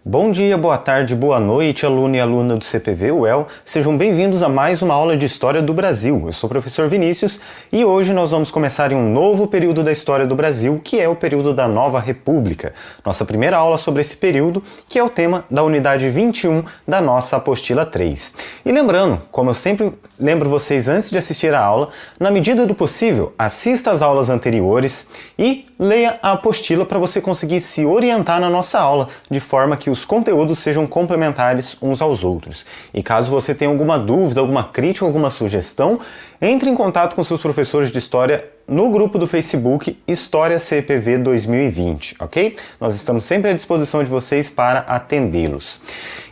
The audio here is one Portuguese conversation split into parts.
Bom dia, boa tarde, boa noite, aluno e aluna do CPV UEL. Sejam bem-vindos a mais uma aula de História do Brasil. Eu sou o professor Vinícius e hoje nós vamos começar em um novo período da História do Brasil, que é o período da Nova República. Nossa primeira aula sobre esse período, que é o tema da unidade 21 da nossa apostila 3. E lembrando, como eu sempre lembro vocês antes de assistir a aula, na medida do possível, assista às aulas anteriores e leia a apostila para você conseguir se orientar na nossa aula, de forma que os conteúdos sejam complementares uns aos outros. E caso você tenha alguma dúvida, alguma crítica, alguma sugestão, entre em contato com seus professores de História no grupo do Facebook História CPV 2020, ok? Nós estamos sempre à disposição de vocês para atendê-los.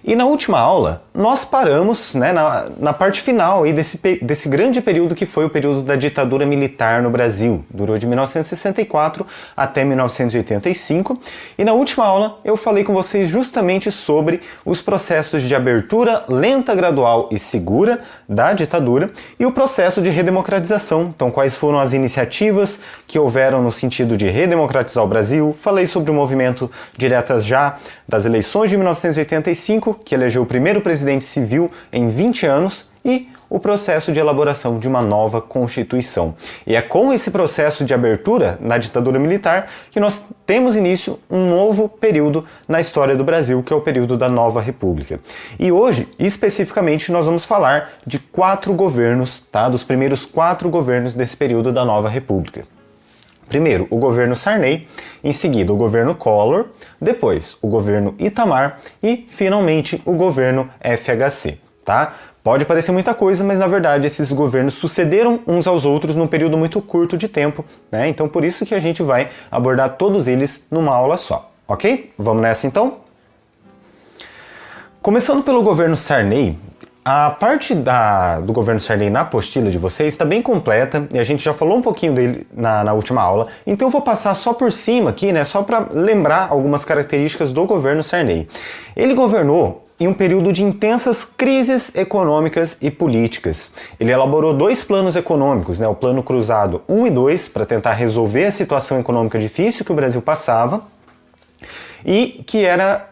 E na última aula, nós paramos na parte final aí desse grande período que foi o período da ditadura militar no Brasil. Durou de 1964 até 1985. E na última aula eu falei com vocês justamente sobre os processos de abertura lenta, gradual e segura da ditadura e o processo de redemocratização. Então, quais foram as iniciativas que houveram no sentido de redemocratizar o Brasil. Falei sobre o movimento Diretas Já das eleições de 1985, que elegeu o primeiro presidente civil em 20 anos, e o processo de elaboração de uma nova Constituição. E é com esse processo de abertura na ditadura militar que nós temos início um novo período na história do Brasil, que é o período da Nova República. E hoje, especificamente, nós vamos falar de 4 governos, tá? Dos primeiros 4 governos desse período da Nova República. Primeiro, o governo Sarney, em seguida o governo Collor, depois o governo Itamar e, finalmente, o governo FHC, tá? Pode parecer muita coisa, mas na verdade esses governos sucederam uns aos outros num período muito curto de tempo, né? Então por isso que a gente vai abordar todos eles numa aula só, ok? Vamos nessa então? Começando pelo governo Sarney, a parte do governo Sarney na apostila de vocês está bem completa e a gente já falou um pouquinho dele na última aula, então eu vou passar só por cima aqui, né, só para lembrar algumas características do governo Sarney. Ele governou em um período de intensas crises econômicas e políticas. Ele elaborou 2 planos econômicos, né, o Plano Cruzado 1 e 2, para tentar resolver a situação econômica difícil que o Brasil passava, e que era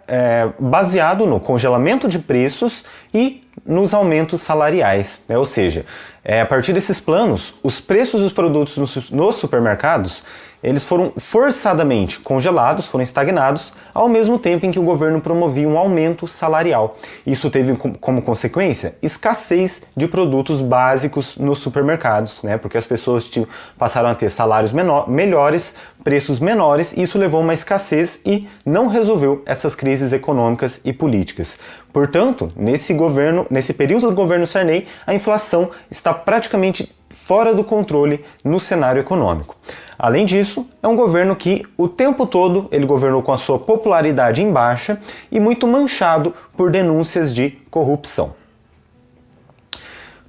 baseado no congelamento de preços e nos aumentos salariais, né? Ou seja, a partir desses planos, os preços dos produtos nos supermercados eles foram forçadamente congelados, foram estagnados, ao mesmo tempo em que o governo promovia um aumento salarial. Isso teve como consequência escassez de produtos básicos nos supermercados, né? Porque as pessoas passaram a ter salários melhores, preços menores, e isso levou a uma escassez e não resolveu essas crises econômicas e políticas. Portanto, nesse período do governo Sarney, a inflação está praticamente fora do controle no cenário econômico. Além disso, é um governo que o tempo todo ele governou com a sua popularidade em baixa e muito manchado por denúncias de corrupção.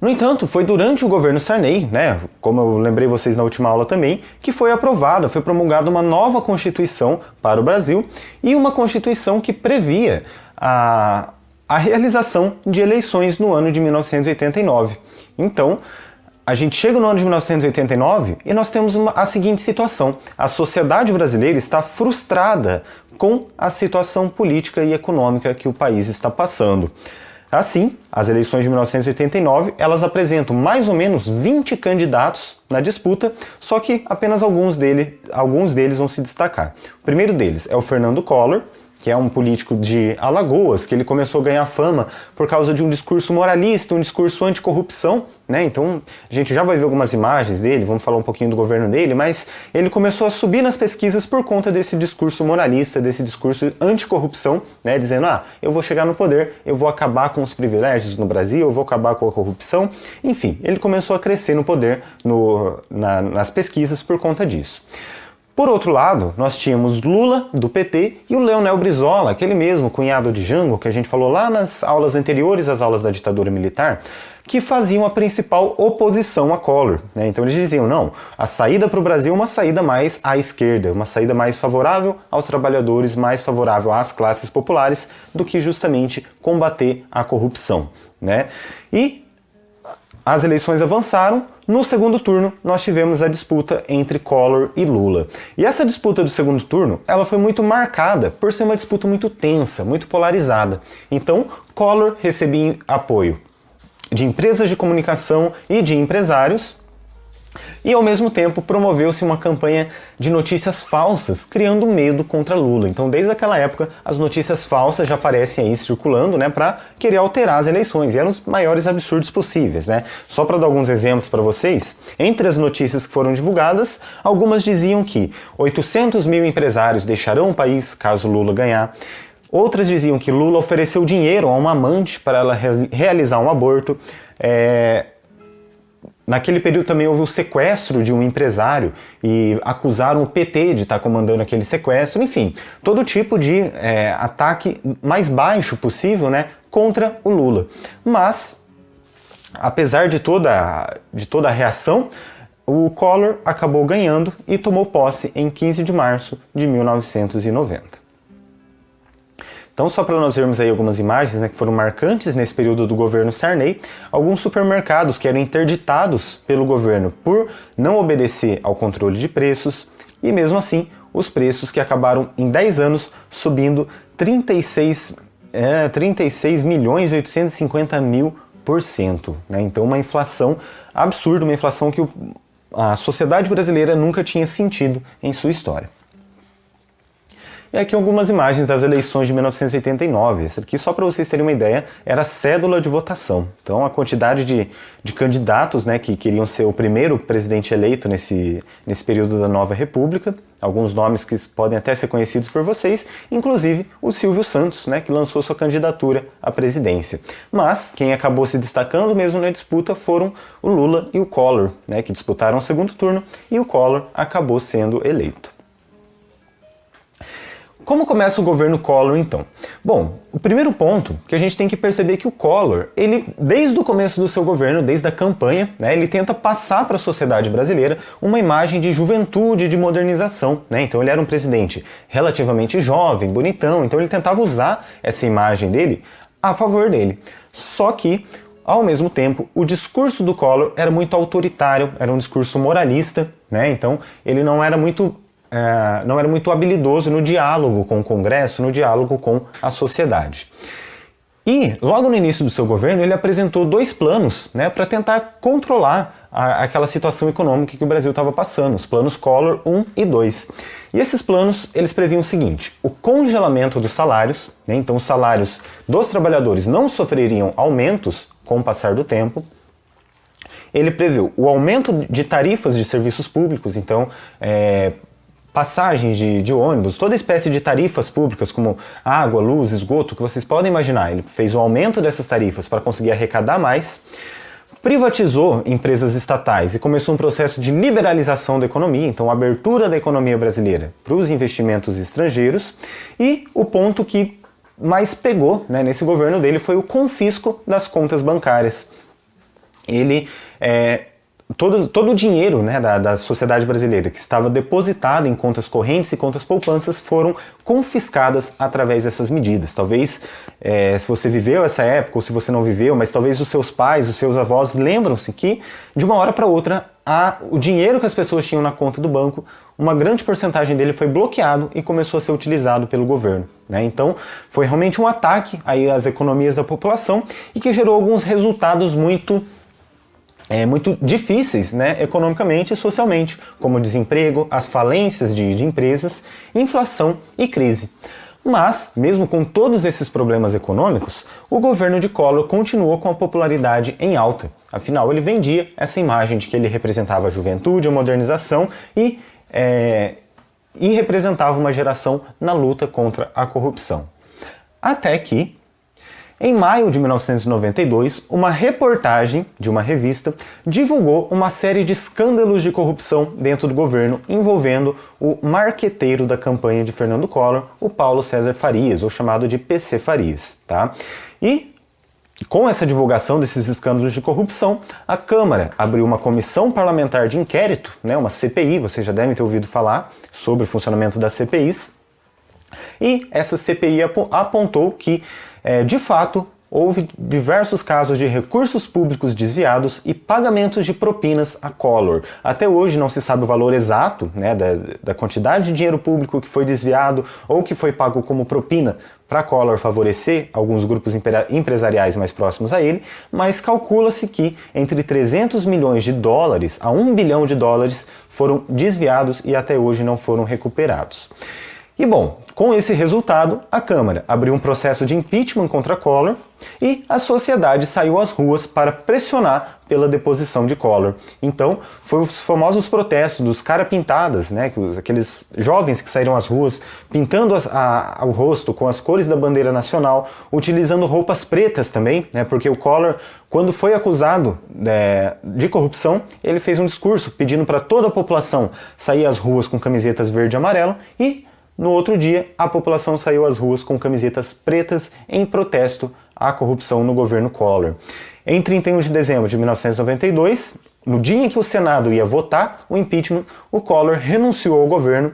No entanto, foi durante o governo Sarney, né, como eu lembrei vocês na última aula também, que foi promulgada uma nova Constituição para o Brasil e uma Constituição que previa a realização de eleições no ano de 1989. Então, a gente chega no ano de 1989 e nós temos a seguinte situação. A sociedade brasileira está frustrada com a situação política e econômica que o país está passando. Assim, as eleições de 1989, elas apresentam mais ou menos 20 candidatos na disputa, só que apenas alguns deles vão se destacar. O primeiro deles é o Fernando Collor, que é um político de Alagoas, que ele começou a ganhar fama por causa de um discurso moralista, um discurso anticorrupção, né? Então, a gente já vai ver algumas imagens dele, vamos falar um pouquinho do governo dele, mas ele começou a subir nas pesquisas por conta desse discurso moralista, desse discurso anticorrupção, né? Dizendo, eu vou chegar no poder, eu vou acabar com os privilégios no Brasil, eu vou acabar com a corrupção. Enfim, ele começou a crescer no poder nas pesquisas por conta disso. Por outro lado, nós tínhamos Lula, do PT, e o Leonel Brizola, aquele mesmo cunhado de Jango, que a gente falou lá nas aulas anteriores às aulas da ditadura militar, que faziam a principal oposição a Collor, né? Então eles diziam, não, a saída para o Brasil é uma saída mais à esquerda, uma saída mais favorável aos trabalhadores, mais favorável às classes populares, do que justamente combater a corrupção, né? E as eleições avançaram. No segundo turno, nós tivemos a disputa entre Collor e Lula. E essa disputa do segundo turno, ela foi muito marcada por ser uma disputa muito tensa, muito polarizada. Então, Collor recebia apoio de empresas de comunicação e de empresários, e ao mesmo tempo promoveu-se uma campanha de notícias falsas, criando medo contra Lula. Então, desde aquela época, as notícias falsas já aparecem aí circulando, né, para querer alterar as eleições. E eram os maiores absurdos possíveis, né? Só para dar alguns exemplos para vocês, entre as notícias que foram divulgadas, algumas diziam que 800 mil empresários deixarão o país caso Lula ganhar. Outras diziam que Lula ofereceu dinheiro a uma amante para ela realizar um aborto. Naquele período também houve o sequestro de um empresário e acusaram o PT de estar comandando aquele sequestro. Enfim, todo tipo de ataque mais baixo possível, né, contra o Lula. Mas, apesar de toda a reação, o Collor acabou ganhando e tomou posse em 15 de março de 1990. Então, só para nós vermos aí algumas imagens, né, que foram marcantes nesse período do governo Sarney, alguns supermercados que eram interditados pelo governo por não obedecer ao controle de preços, e mesmo assim, os preços que acabaram em 10 anos subindo 36 milhões e 850 mil%, né? Então, uma inflação absurda, uma inflação que a sociedade brasileira nunca tinha sentido em sua história. E aqui algumas imagens das eleições de 1989. Essa aqui, só para vocês terem uma ideia, era a cédula de votação. Então, a quantidade de candidatos, né, que queriam ser o primeiro presidente eleito nesse período da nova república, alguns nomes que podem até ser conhecidos por vocês, inclusive o Silvio Santos, né, que lançou sua candidatura à presidência. Mas quem acabou se destacando mesmo na disputa foram o Lula e o Collor, né, que disputaram o segundo turno, e o Collor acabou sendo eleito. Como começa o governo Collor, então? Bom, o primeiro ponto que a gente tem que perceber é que o Collor, ele, desde o começo do seu governo, desde a campanha, né, ele tenta passar para a sociedade brasileira uma imagem de juventude, de modernização, né? Então ele era um presidente relativamente jovem, bonitão, então ele tentava usar essa imagem dele a favor dele. Só que, ao mesmo tempo, o discurso do Collor era muito autoritário, era um discurso moralista, né? Então ele não era muito habilidoso no diálogo com o Congresso, no diálogo com a sociedade. E, logo no início do seu governo, ele apresentou 2 planos, né, para tentar controlar aquela situação econômica que o Brasil estava passando, os planos Collor 1 e 2. E esses planos, eles previam o seguinte: o congelamento dos salários, né, então os salários dos trabalhadores não sofreriam aumentos com o passar do tempo. Ele previu o aumento de tarifas de serviços públicos, então passagens de ônibus, toda espécie de tarifas públicas como água, luz, esgoto, que vocês podem imaginar. Ele fez o aumento dessas tarifas para conseguir arrecadar mais, privatizou empresas estatais e começou um processo de liberalização da economia, então abertura da economia brasileira para os investimentos estrangeiros, e o ponto que mais pegou, né, nesse governo dele foi o confisco das contas bancárias. Ele todo o dinheiro, né, da sociedade brasileira que estava depositado em contas correntes e contas poupanças foram confiscadas através dessas medidas. Talvez, se você viveu essa época ou se você não viveu, mas talvez os seus pais, os seus avós lembram-se que de uma hora para outra o dinheiro que as pessoas tinham na conta do banco, uma grande porcentagem dele foi bloqueado e começou a ser utilizado pelo governo, né? Então foi realmente um ataque aí às economias da população e que gerou alguns resultados muito difíceis, né, economicamente e socialmente, como desemprego, as falências de empresas, inflação e crise. Mas, mesmo com todos esses problemas econômicos, o governo de Collor continuou com a popularidade em alta. Afinal, ele vendia essa imagem de que ele representava a juventude, a modernização e representava uma geração na luta contra a corrupção. Até que, em maio de 1992, uma reportagem de uma revista divulgou uma série de escândalos de corrupção dentro do governo envolvendo o marqueteiro da campanha de Fernando Collor, o Paulo César Farias, ou chamado de PC Farias, tá? E com essa divulgação desses escândalos de corrupção, a Câmara abriu uma comissão parlamentar de inquérito, né, uma CPI, vocês já devem ter ouvido falar sobre o funcionamento das CPIs, e essa CPI apontou que, de fato, houve diversos casos de recursos públicos desviados e pagamentos de propinas a Collor. Até hoje não se sabe o valor exato, né, da quantidade de dinheiro público que foi desviado ou que foi pago como propina para Collor favorecer alguns grupos empresariais mais próximos a ele, mas calcula-se que entre 300 milhões de dólares a 1 bilhão de dólares foram desviados e até hoje não foram recuperados. E bom, com esse resultado, a Câmara abriu um processo de impeachment contra Collor e a sociedade saiu às ruas para pressionar pela deposição de Collor. Então, foi os famosos protestos dos cara pintadas, né, aqueles jovens que saíram às ruas pintando o rosto com as cores da bandeira nacional, utilizando roupas pretas também, né, porque o Collor, quando foi acusado de corrupção, ele fez um discurso pedindo para toda a população sair às ruas com camisetas verde e amarelo e no outro dia, a população saiu às ruas com camisetas pretas em protesto à corrupção no governo Collor. Em 31 de dezembro de 1992, no dia em que o Senado ia votar o impeachment, o Collor renunciou ao governo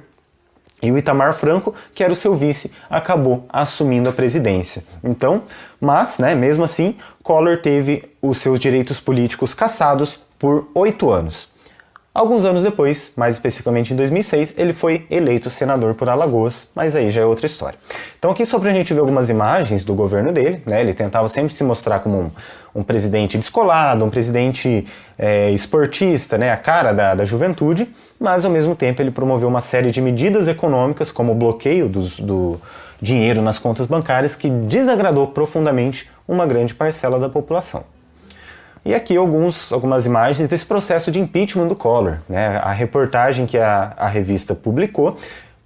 e o Itamar Franco, que era o seu vice, acabou assumindo a presidência. Então, mas, né, mesmo assim, Collor teve os seus direitos políticos cassados por 8 anos. Alguns anos depois, mais especificamente em 2006, ele foi eleito senador por Alagoas, mas aí já é outra história. Então aqui só pra gente ver algumas imagens do governo dele, né? Ele tentava sempre se mostrar como um presidente descolado, um presidente esportista, né? A cara da juventude, mas ao mesmo tempo ele promoveu uma série de medidas econômicas, como o bloqueio do dinheiro nas contas bancárias, que desagradou profundamente uma grande parcela da população. E aqui algumas imagens desse processo de impeachment do Collor, né? A reportagem que a revista publicou,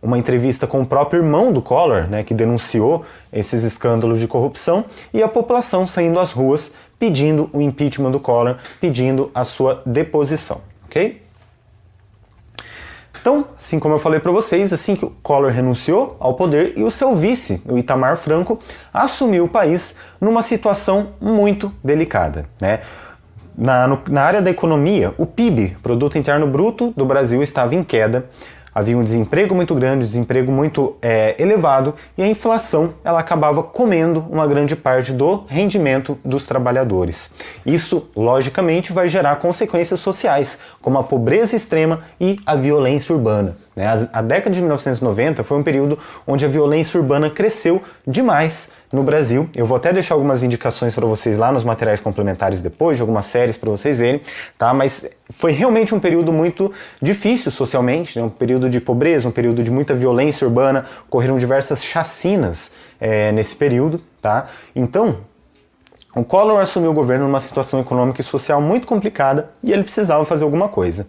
uma entrevista com o próprio irmão do Collor, né, que denunciou esses escândalos de corrupção, e a população saindo às ruas pedindo o impeachment do Collor, pedindo a sua deposição, ok? Então, assim como eu falei para vocês, assim que o Collor renunciou ao poder e o seu vice, o Itamar Franco, assumiu o país numa situação muito delicada, né? Na área da economia, o PIB, Produto Interno Bruto do Brasil, estava em queda, havia um desemprego muito grande, um desemprego muito elevado e a inflação ela acabava comendo uma grande parte do rendimento dos trabalhadores. Isso, logicamente, vai gerar consequências sociais, como a pobreza extrema e a violência urbana, né? A década de 1990 foi um período onde a violência urbana cresceu demais no Brasil. Eu vou até deixar algumas indicações para vocês lá nos materiais complementares depois, de algumas séries para vocês verem, tá? Mas foi realmente um período muito difícil socialmente, né? Um período de pobreza, um período de muita violência urbana, ocorreram diversas chacinas nesse período, tá? Então, o Collor assumiu o governo numa situação econômica e social muito complicada e ele precisava fazer alguma coisa.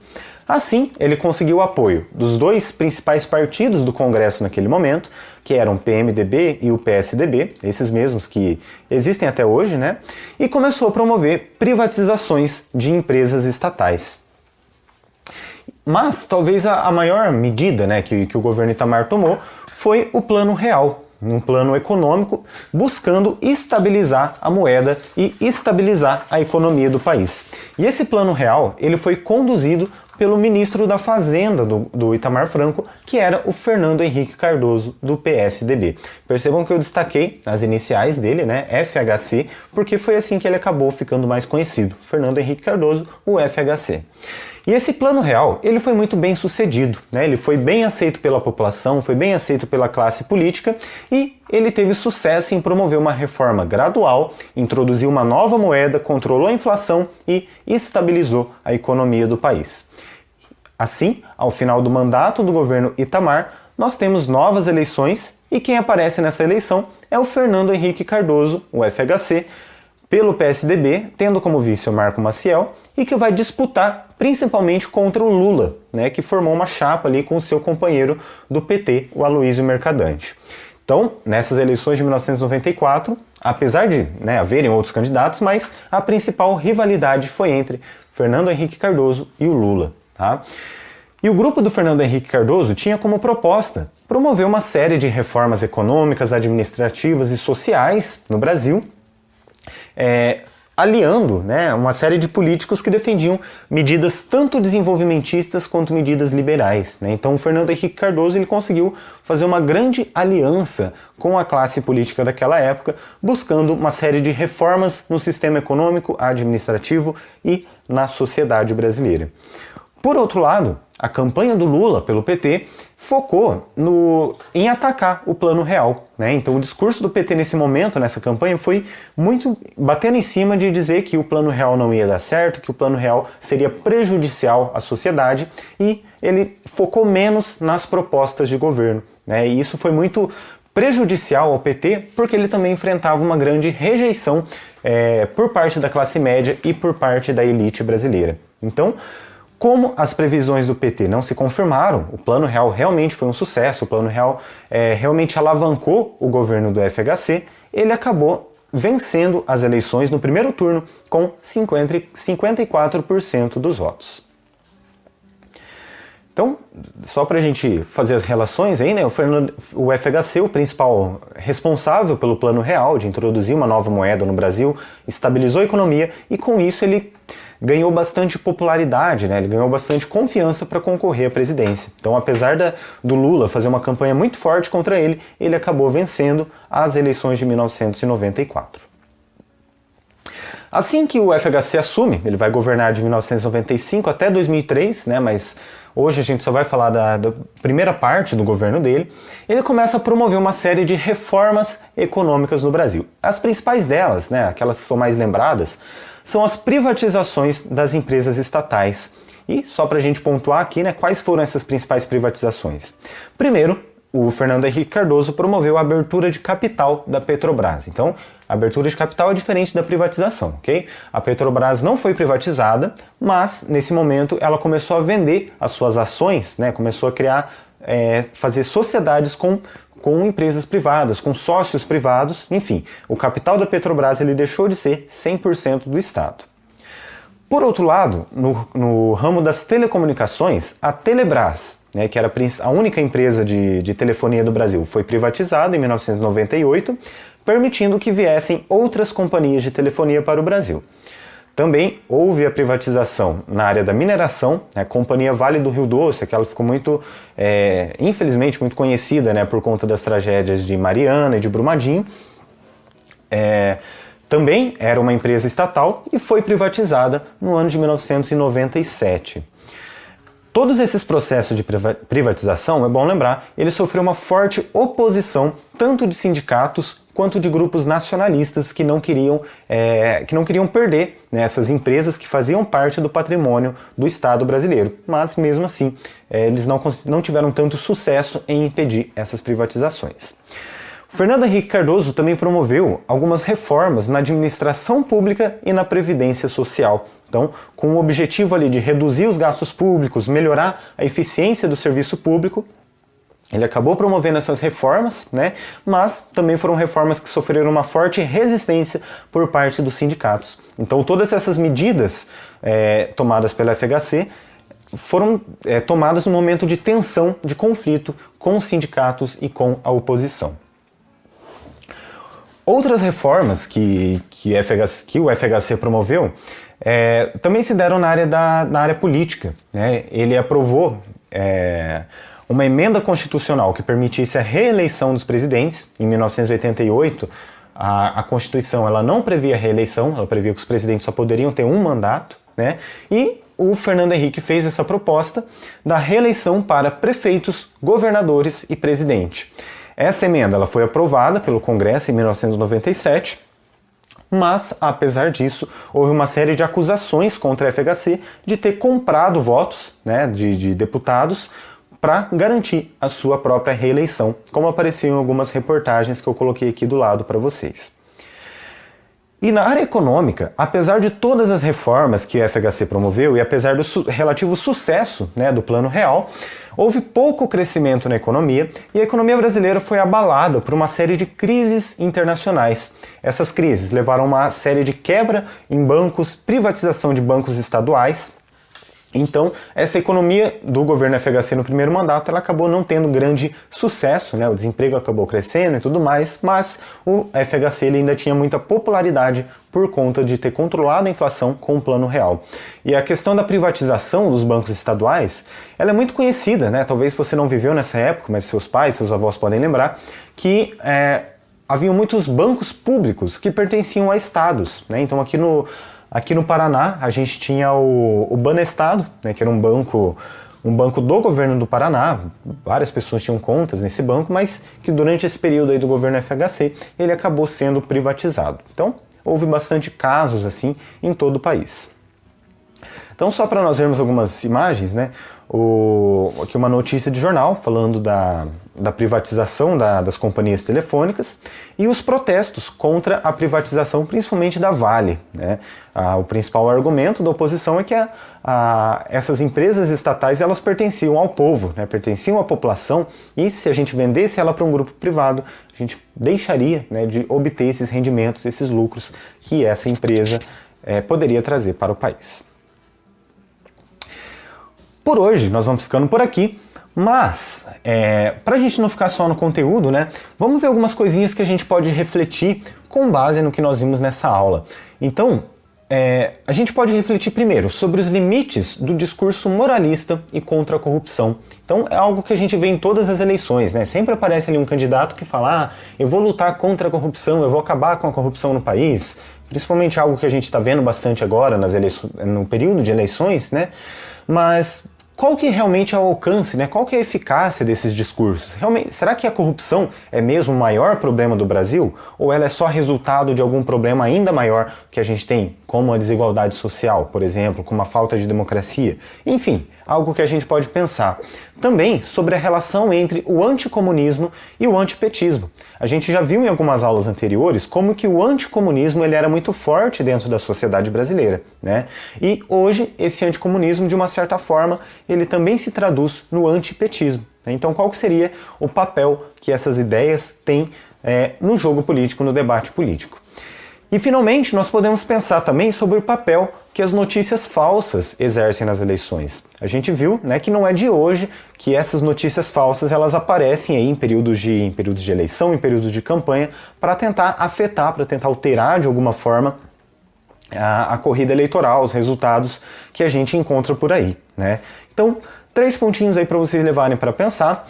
Assim, ele conseguiu o apoio dos dois principais partidos do Congresso naquele momento, que eram o PMDB e o PSDB, esses mesmos que existem até hoje, né? E começou a promover privatizações de empresas estatais. Mas talvez a maior medida, né, que o governo Itamar tomou foi o Plano Real, um plano econômico buscando estabilizar a moeda e estabilizar a economia do país. E esse Plano Real ele foi conduzido pelo ministro da Fazenda do Itamar Franco, que era o Fernando Henrique Cardoso, do PSDB. Percebam que eu destaquei as iniciais dele, né, FHC, porque foi assim que ele acabou ficando mais conhecido, Fernando Henrique Cardoso, o FHC. E esse Plano Real, ele foi muito bem sucedido, né? Ele foi bem aceito pela população, foi bem aceito pela classe política e ele teve sucesso em promover uma reforma gradual, introduziu uma nova moeda, controlou a inflação e estabilizou a economia do país. Assim, ao final do mandato do governo Itamar, nós temos novas eleições e quem aparece nessa eleição é o Fernando Henrique Cardoso, o FHC, pelo PSDB, tendo como vice o Marco Maciel, e que vai disputar principalmente contra o Lula, né, que formou uma chapa ali com o seu companheiro do PT, o Aloysio Mercadante. Então, nessas eleições de 1994, apesar de, né, haverem outros candidatos, mas a principal rivalidade foi entre Fernando Henrique Cardoso e o Lula, tá? E o grupo do Fernando Henrique Cardoso tinha como proposta promover uma série de reformas econômicas, administrativas e sociais no Brasil, aliando, né, uma série de políticos que defendiam medidas tanto desenvolvimentistas quanto medidas liberais, né? Então o Fernando Henrique Cardoso ele conseguiu fazer uma grande aliança com a classe política daquela época, buscando uma série de reformas no sistema econômico, administrativo e na sociedade brasileira. Por outro lado, a campanha do Lula pelo PT focou em atacar o Plano Real, né? Então o discurso do PT nesse momento, nessa campanha, foi muito batendo em cima de dizer que o Plano Real não ia dar certo, que o Plano Real seria prejudicial à sociedade, e ele focou menos nas propostas de governo, né? E isso foi muito prejudicial ao PT, porque ele também enfrentava uma grande rejeição por parte da classe média e por parte da elite brasileira. Então, como as previsões do PT não se confirmaram, o Plano Real realmente foi um sucesso, o Plano Real realmente alavancou o governo do FHC, ele acabou vencendo as eleições no primeiro turno com 54% dos votos. Então, só para a gente fazer as relações aí, né, o FHC, o principal responsável pelo Plano Real de introduzir uma nova moeda no Brasil, estabilizou a economia e com isso ele ganhou bastante popularidade, né? Ele ganhou bastante confiança para concorrer à presidência. Então, apesar do Lula fazer uma campanha muito forte contra ele, ele acabou vencendo as eleições de 1994. Assim que o FHC assume, ele vai governar de 1995 até 2003, né? Mas hoje a gente só vai falar da primeira parte do governo dele. Ele começa a promover uma série de reformas econômicas no Brasil. As principais delas, né, aquelas que são mais lembradas, são as privatizações das empresas estatais. E só para a gente pontuar aqui, né, quais foram essas principais privatizações? Primeiro, o Fernando Henrique Cardoso promoveu a abertura de capital da Petrobras. Então, a abertura de capital é diferente da privatização, ok? A Petrobras não foi privatizada, mas nesse momento ela começou a vender as suas ações, né, começou a criar, fazer sociedades com empresas privadas, com sócios privados, enfim, o capital da Petrobras ele deixou de ser 100% do Estado. Por outro lado, no ramo das telecomunicações, a Telebrás, né, que era a única empresa de telefonia do Brasil, foi privatizada em 1998, permitindo que viessem outras companhias de telefonia para o Brasil. Também houve a privatização na área da mineração, a Companhia Vale do Rio Doce, que ela ficou muito, infelizmente, muito conhecida, né, por conta das tragédias de Mariana e de Brumadinho. Também era uma empresa estatal e foi privatizada no ano de 1997. Todos esses processos de privatização, é bom lembrar, eles sofreram uma forte oposição tanto de sindicatos quanto de grupos nacionalistas que não queriam perder, né, essas empresas que faziam parte do patrimônio do Estado brasileiro. Mas, mesmo assim, eles não tiveram tanto sucesso em impedir essas privatizações. Fernando Henrique Cardoso também promoveu algumas reformas na administração pública e na previdência social. Então, com o objetivo ali de reduzir os gastos públicos, melhorar a eficiência do serviço público, ele acabou promovendo essas reformas, né? Mas também foram reformas que sofreram uma forte resistência por parte dos sindicatos. Então, todas essas medidas tomadas pela FHC foram tomadas no momento de tensão, de conflito com os sindicatos e com a oposição. Outras reformas que o FHC promoveu também se deram na área política, né? Ele aprovou uma emenda constitucional que permitisse a reeleição dos presidentes. Em 1988, a Constituição ela não previa reeleição, ela previa que os presidentes só poderiam ter um mandato, né? E o Fernando Henrique fez essa proposta da reeleição para prefeitos, governadores e presidente. Essa emenda ela foi aprovada pelo Congresso em 1997, mas, apesar disso, houve uma série de acusações contra a FHC de ter comprado votos, né, de deputados para garantir a sua própria reeleição, como apareceu em algumas reportagens que eu coloquei aqui do lado para vocês. E na área econômica, apesar de todas as reformas que a FHC promoveu e apesar do relativo sucesso, né, do Plano Real, houve pouco crescimento na economia e a economia brasileira foi abalada por uma série de crises internacionais. Essas crises levaram a uma série de quebra em bancos, privatização de bancos estaduais Então, essa economia do governo FHC no primeiro mandato, ela acabou não tendo grande sucesso, né? O desemprego acabou crescendo e tudo mais, mas o FHC ele ainda tinha muita popularidade por conta de ter controlado a inflação com o Plano Real. E a questão da privatização dos bancos estaduais, ela é muito conhecida, né? Talvez você não viveu nessa época, mas seus pais, seus avós podem lembrar, que haviam muitos bancos públicos que pertenciam a estados, né? Então aqui no Paraná, a gente tinha o Banestado, né, que era um banco do governo do Paraná, várias pessoas tinham contas nesse banco, mas que durante esse período aí do governo FHC, ele acabou sendo privatizado. Então, houve bastante casos assim em todo o país. Então, só para nós vermos algumas imagens, né, aqui uma notícia de jornal falando da privatização das companhias telefônicas e os protestos contra a privatização, principalmente da Vale, né? O principal argumento da oposição é que essas empresas estatais elas pertenciam ao povo, né? Pertenciam à população, e se a gente vendesse ela para um grupo privado, a gente deixaria, né, de obter esses rendimentos, esses lucros que essa empresa poderia trazer para o país. Por hoje, nós vamos ficando por aqui, mas para a gente não ficar só no conteúdo, né, vamos ver algumas coisinhas que a gente pode refletir com base no que nós vimos nessa aula. Então, a gente pode refletir primeiro sobre os limites do discurso moralista e contra a corrupção. Então, é algo que a gente vê em todas as eleições, né? Sempre aparece ali um candidato que fala, eu vou lutar contra a corrupção, eu vou acabar com a corrupção no país, principalmente algo que a gente está vendo bastante agora no período de eleições, né? Mas qual que realmente é o alcance, né? Qual que é a eficácia desses discursos? Realmente, será que a corrupção é mesmo o maior problema do Brasil? Ou ela é só resultado de algum problema ainda maior que a gente tem, como a desigualdade social, por exemplo, como a falta de democracia? Enfim, algo que a gente pode pensar. Também sobre a relação entre o anticomunismo e o antipetismo. A gente já viu em algumas aulas anteriores como que o anticomunismo ele era muito forte dentro da sociedade brasileira, né? E hoje esse anticomunismo, de uma certa forma, ele também se traduz no antipetismo. Então, qual que seria o papel que essas ideias têm no jogo político, no debate político? E, finalmente, nós podemos pensar também sobre o papel que as notícias falsas exercem nas eleições. A gente viu, né, que não é de hoje que essas notícias falsas elas aparecem aí em períodos de eleição, em períodos de campanha, para tentar afetar, para tentar alterar de alguma forma a corrida eleitoral, os resultados que a gente encontra por aí, né? Então, 3 pontinhos aí para vocês levarem para pensar.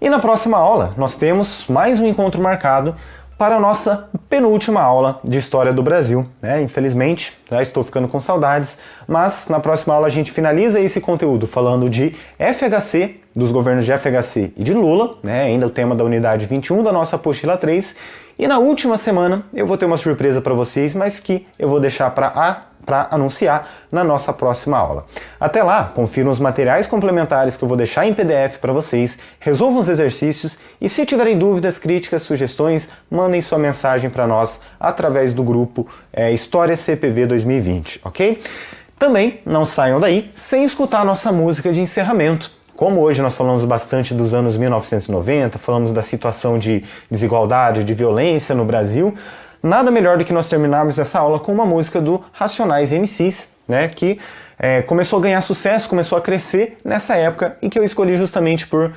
E na próxima aula nós temos mais um encontro marcado para a nossa penúltima aula de História do Brasil, né? Infelizmente, já estou ficando com saudades, mas na próxima aula a gente finaliza esse conteúdo falando de FHC, dos governos de FHC e de Lula, né? Ainda o tema da unidade 21 da nossa apostila 3, e na última semana eu vou ter uma surpresa para vocês, mas que eu vou deixar para anunciar na nossa próxima aula. Até lá, confiram os materiais complementares que eu vou deixar em PDF para vocês, resolvam os exercícios e se tiverem dúvidas, críticas, sugestões, mandem sua mensagem para nós através do grupo História CPV 2020, ok? Também não saiam daí sem escutar a nossa música de encerramento. Como hoje nós falamos bastante dos anos 1990, falamos da situação de desigualdade, de violência no Brasil, nada melhor do que nós terminarmos essa aula com uma música do Racionais MCs, né, que começou a ganhar sucesso, começou a crescer nessa época e que eu escolhi justamente por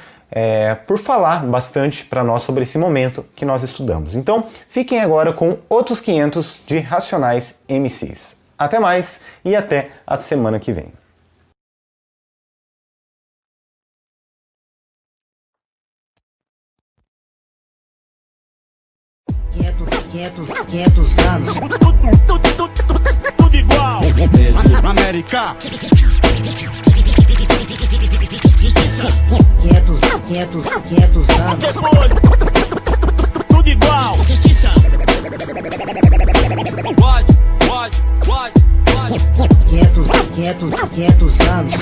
falar bastante para nós sobre esse momento que nós estudamos. Então, fiquem agora com outros 500 de Racionais MCs. Até mais e até a semana que vem. 500 anos. Tudo igual. América. 500 anos. Depois, tudo igual. Justiça. Pode. 500 anos.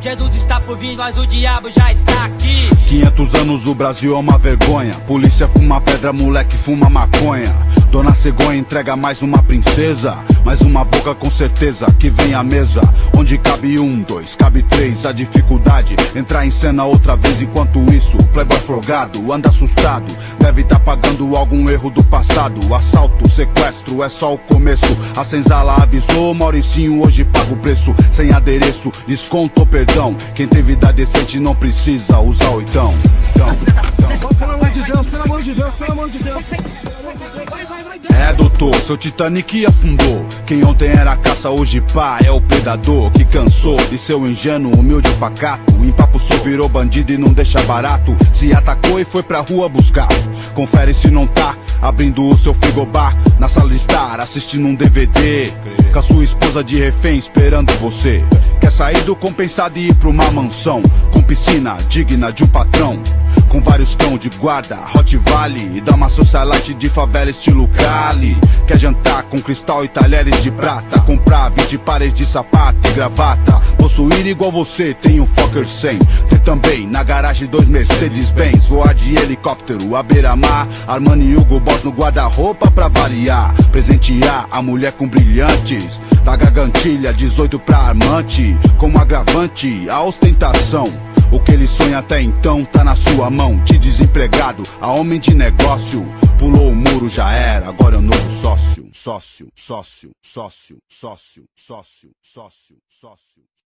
Jesus está por vir, mas o diabo já está aqui. 500 anos o Brasil é uma vergonha. Polícia fuma pedra, moleque fuma maconha. Dona Cegonha entrega mais uma princesa. mais uma boca com certeza que vem à mesa, onde cabe um, dois, cabe três. A dificuldade, entrar em cena outra vez. Enquanto isso, playboy folgado, anda assustado, deve tá pagando algum erro do passado. Assalto, sequestro, é só o começo. A senzala avisou, Mauricinho hoje paga o preço. Sem adereço, desconto ou perdão. Quem tem vida decente não precisa usar o então. Pelo amor de Deus, pelo amor de Deus, pelo amor de Deus. É, doutor, seu Titanic afundou. Quem ontem era caça, hoje pá, é o predador. Que cansou de ser o ingênuo, humilde e pacato. Empapuçou, virou bandido e não deixa barato. Se atacou e foi pra rua buscar. Confere se não tá abrindo o seu frigobar. Na sala de estar, assistindo um DVD. Com a sua esposa de refém esperando você. Quer sair do compensado e ir pra uma mansão com piscina digna de um patrão, com vários cão de guarda, Hot Valley e dá uma socialite de favela estilo Cali. Quer jantar com cristal e talheres de prata, comprar 20 pares de sapato e gravata. Possuir igual você, tem um Fokker 100. Ter também na garagem 2 Mercedes-Benz. Voar de helicóptero, a beira-mar, Armani e Hugo Boss no guarda-roupa pra variar. Presentear a mulher com brilhantes, da gargantilha 18 pra armante. Como agravante, a ostentação. O que ele sonha até então tá na sua mão. De desempregado a homem de negócio. Pulou o muro, já era, agora é o novo sócio. Sócio, sócio, sócio, sócio, sócio, sócio, sócio.